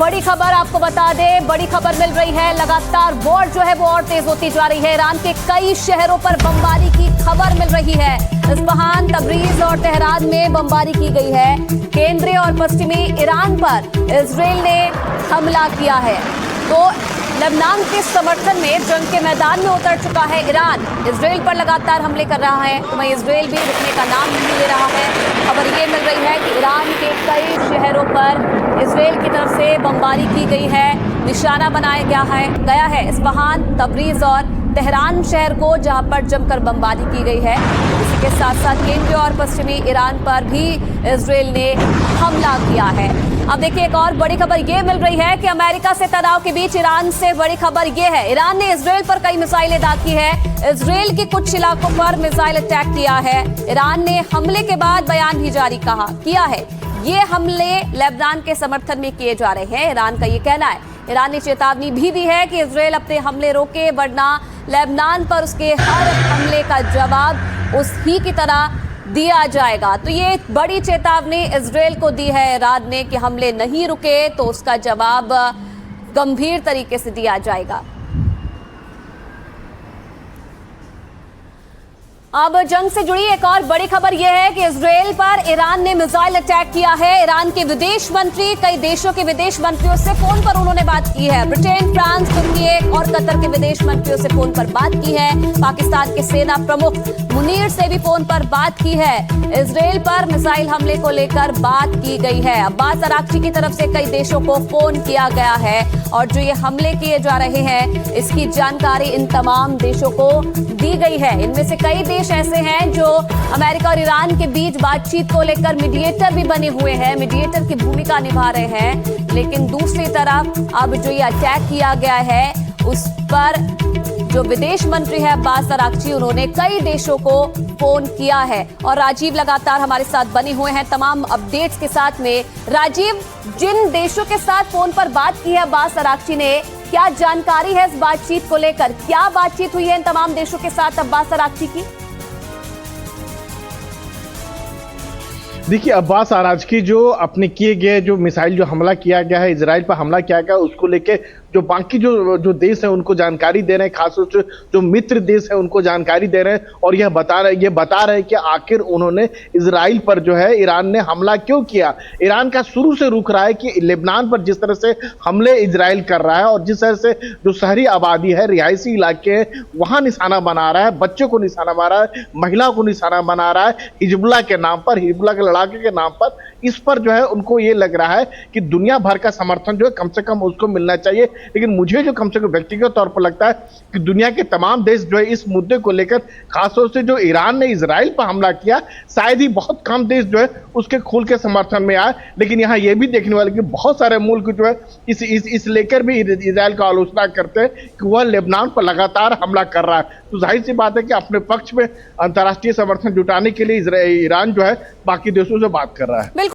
बड़ी खबर आपको बता दें, बड़ी खबर मिल रही है। लगातार वॉर जो है वो और तेज होती जा रही है। ईरान के कई शहरों पर बमबारी की खबर मिल रही है। इस्फहान, तबरीज और तेहरान में बमबारी की गई है। केंद्रीय और पश्चिमी ईरान पर इजराइल ने हमला किया है। तो लेबनान के समर्थन में जंग के मैदान में उतर चुका है ईरान। इजराइल पर लगातार हमले कर रहा है, तो वहीं इजराइल भी रुकने का नाम नहीं ले रहा है। खबर ये मिल रही है कि ईरान के कई शहरों पर इजराइल की तरफ से बमबारी की गई है, निशाना बनाया गया है इस्फहान, तबरीज और तेहरान शहर को, जहां पर जमकर बमबारी की गई है। इसी के साथ साथ केंद्रीय और पश्चिमी ईरान पर भी इजराइल ने हमला किया है। अब देखिए, एक और बड़ी खबर ये मिल रही है कि अमेरिका से तनाव के बीच ईरान से बड़ी खबर ये है, ईरान ने इजराइल पर कई मिसाइलें दागी है। इजराइल के कुछ इलाकों पर मिसाइल अटैक किया है। ईरान ने हमले के बाद बयान भी जारी किया है। ये हमले लेबनान के समर्थन में किए जा रहे हैं, ईरान का ये कहना है। ईरान ने चेतावनी भी दी है कि इजराइल अपने हमले रोके, वरना लेबनान पर उसके हर हमले का जवाब उसी की तरह दिया जाएगा। तो ये बड़ी चेतावनी इजराइल को दी है ईरान ने कि हमले नहीं रुके तो उसका जवाब गंभीर तरीके से दिया जाएगा। अब जंग से जुड़ी एक और बड़ी खबर यह है कि इजराइल पर ईरान ने मिसाइल अटैक किया है। ईरान के विदेश मंत्री, कई देशों के विदेश मंत्रियों से फोन पर उन्होंने बात की है। ब्रिटेन, फ्रांस, तुर्की और कतर के विदेश मंत्रियों से फोन पर बात की है। पाकिस्तान के सेना प्रमुख मुनीर से भी फोन पर बात की है। इजराइल पर मिसाइल हमले को लेकर बात की गई है। अब्बास अराक्ची की तरफ से कई देशों को फोन किया गया है और जो ये हमले किए जा रहे हैं इसकी जानकारी इन तमाम देशों को दी गई है। इनमें से कई देश ऐसे हैं जो अमेरिका और ईरान के बीच बातचीत को लेकर मीडिएटर भी बने हुए हैं, मीडिएटर की भूमिका निभा रहे हैं। लेकिन दूसरी तरफ अब जो ये अटैक किया गया है उस पर जो विदेश मंत्री है अब्बास अराक्ची, उन्होंने कई देशों को फोन किया है। और राजीव लगातार हमारे साथ बने हुए हैं तमाम अपडेट्स के साथ में। राजीव, जिन देशों के साथ फोन पर बात की है अब्बास अराक्ची ने, क्या जानकारी है इस बातचीत को लेकर? क्या बातचीत हुई है इन तमाम देशों के साथ अब्बास अराक्ची की? देखिए, अब्बास अराक्ची जो अपने किए गए जो मिसाइल जो हमला किया गया है, इजराइल पर हमला किया गया, उसको लेके जो बाकी जो देश है उनको जानकारी दे रहे हैं, खासतौर से जो मित्र देश है उनको जानकारी दे रहे हैं और ये बता रहे हैं कि आखिर उन्होंने इजराइल पर जो है ईरान ने हमला क्यों किया। ईरान का शुरू से रुख रहा है कि लेबनान पर जिस तरह से हमले इजराइल कर रहा है और जिस तरह से जो शहरी आबादी है, रिहायशी इलाके हैं, वहां निशाना बना रहा है, बच्चों को निशाना बना रहा है, महिलाओं को निशाना बना रहा है, हिजबुल्लाह के नाम पर, हिजबुल्लाह के लड़ाके के नाम पर। इस पर जो है उनको ये लग रहा है कि दुनिया भर का समर्थन जो है कम से कम उसको मिलना चाहिए। लेकिन मुझे जो कम से कम व्यक्तिगत तौर पर लगता है कि दुनिया के तमाम देश जो है इस मुद्दे को लेकर, खासतौर से जो ईरान ने इजराइल पर हमला किया, शायद ही बहुत कम देश जो है उसके खुल के समर्थन में आए। लेकिन यहाँ ये भी देखने वाले कि बहुत सारे मुल्क जो है इस लेकर भी इजराइल का आलोचना करते हैं कि वह लेबनान पर लगातार हमला कर रहा है। तो जाहिर सी बात है कि अपने पक्ष में अंतर्राष्ट्रीय समर्थन जुटाने के लिए ईरान जो है बाकी देशों से बात कर रहा है।